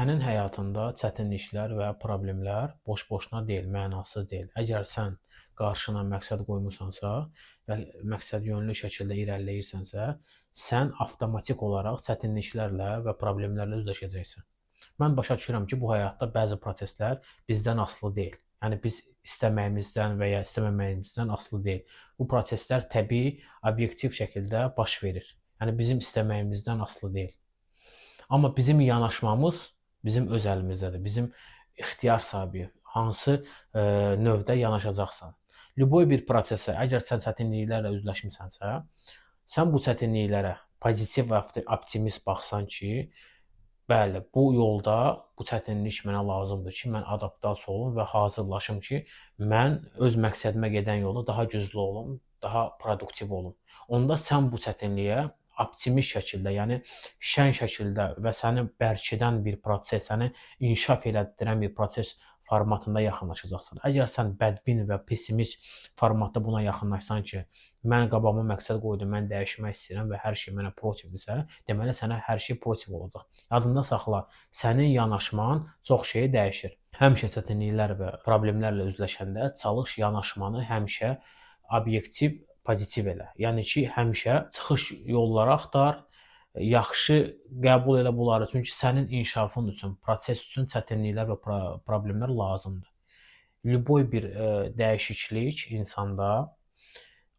Sənin həyatında çətinliklər və problemlər boş-boşuna deyil, mənasız deyil. Əgər sən qarşına məqsəd qoymusansa və məqsədyönlü şəkildə irəliləyirsənsə, sən avtomatik olaraq çətinliklərlə və problemlərlə üzləşəcəksən. Mən başa düşürəm ki, bu həyatda bəzi proseslər bizdən asılı deyil. Yəni biz istəməyimizdən və ya istəməməyimizdən asılı deyil. Bu proseslər təbii, obyektiv şəkildə baş verir. Yəni bizim istəməyimizdən asılı deyil. Amma bizim yanaşmamız bizim öz əlimizdədir. Bizim ixtiyar sahibiyik. Hansı növdə yanaşacaqsan. Любой bir prosesə, əgər sən çətinliklərlə üzləşmisənsə, sən bu çətinliklərə pozitiv və optimist baxsan ki, bəli, bu yolda bu çətinlik mənə lazımdır ki, mən adaptasiya olum və hazırlaşım ki, mən öz məqsədimə gedən yolda daha güclü olum, daha produktiv olum. Onda sən bu çətinliyə optimist şəkildə, yəni şən şəkildə və səni bərkidən bir proses, səni inkişaf elətdirən bir proses formatında yaxınlaşacaqsan. Əgər sən bədbin və pessimist formatda buna yaxınlaşsan ki, mən qabağıma məqsəd qoydum, mən dəyişmək istəyirəm və hər şey mənə pozitivdirsə, deməli sənə hər şey pozitiv olacaq. Yadında saxla, sənin yanaşman çox şeyi dəyişir. Həmişə çətinliklər və problemlərlə üzləşəndə çalış yanaşmanı həmişə obyektiv, pozitiv elə. Yəni ki, həmişə çıxış yolları axtar, yaxşı qəbul elə bunları. Çünki sənin inkişafın üçün, proses üçün çətinliklər və problemlər lazımdır. Любой bir dəyişiklik insanda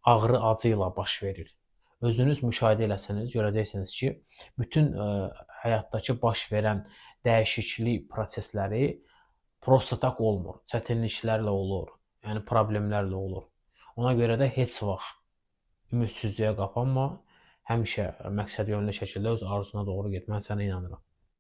ağrı acı ilə baş verir. Özünüz müşahidə eləsəniz, görəcəksiniz ki, bütün həyatdakı baş verən dəyişiklik prosesləri prosta tak olmur. Çətinliklərlə olur, yəni problemlərlə olur. Ona görə də heç vaxt ümidsizliyə qapanma. Həmişə məqsədyönlü şəkildə öz arzuna doğru get. Mən sənə inanıram.